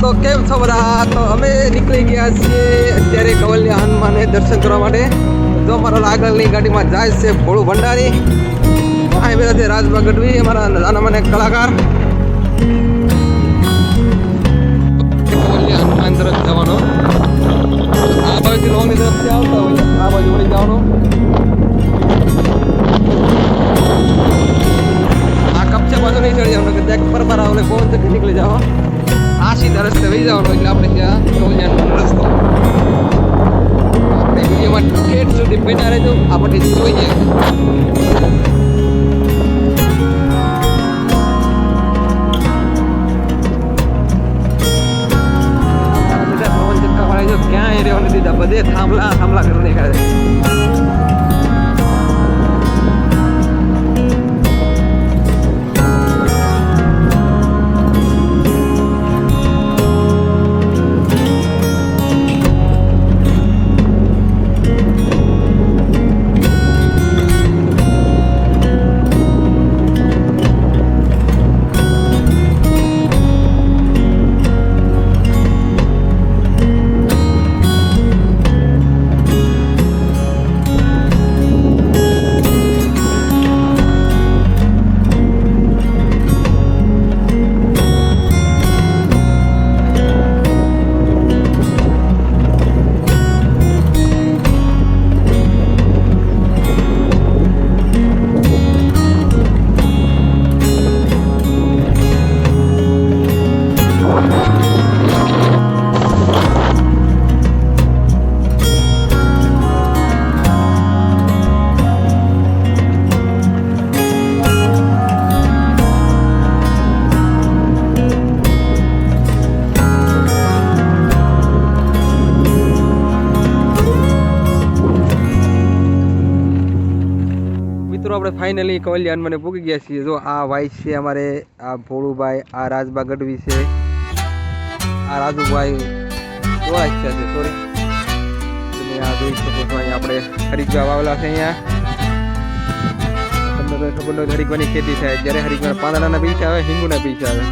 તો કેમ છો બધા? તો અમે નીકળી ગયા છીએ અત્યારે કવલિયા હનુમાને દર્શન કરવા માટે. જો અમારો આગળની ગાડીમાં જાય છે ભોળું ભંડારી, અહીં બેઠા છે રાજભા ગઢવી, અમારા નાના મને કલાકાર. કવલિયા હનુમાન તરફ જવાનો, આ બાજુ લોંગની તરફથી આવતા હોય, આ બાજુ વળી જવાનું. આ કપચા બાજુ નહીં ચડી જવાનું, કે પર આવલે પવન ચક્કી નીકળી જાવ. આ સીધા રસ્તે વહી જવાનું, એટલે આપણે ત્યાં કવલિયાનો રસ્તો. આપણે વિડીયોમાં ઠેઠ સુધી બન્યા રહેજો, આપણે જોઈએ. બધા પવન ચક્કા વાળા જો ક્યાંય રહેવાનું દીધા, બધે થાંભલા થાંભલા કરી નાખ્યા છે. આપણે ફાઇનલી કવલિયા હનુમાને પૂકી ગયા છીએ. જો આ ભાઈ છે અમારે, આ ભોળુભાઈ, આ રાજબા ગઢવી છે, આ રાજુભાઈ જોવા છે સોરી. તમે આ જોઈ શકો છો, અહીંયા આપણે હરિદ્વાર વાવેલા છે. અહીંયા તમને તો ખબર નથી હરિદ્વારની ખેતી થાય. જ્યારે હરિદ્વાર પાંદડાના બીજ આવે, હિંગુના બીજ આવે.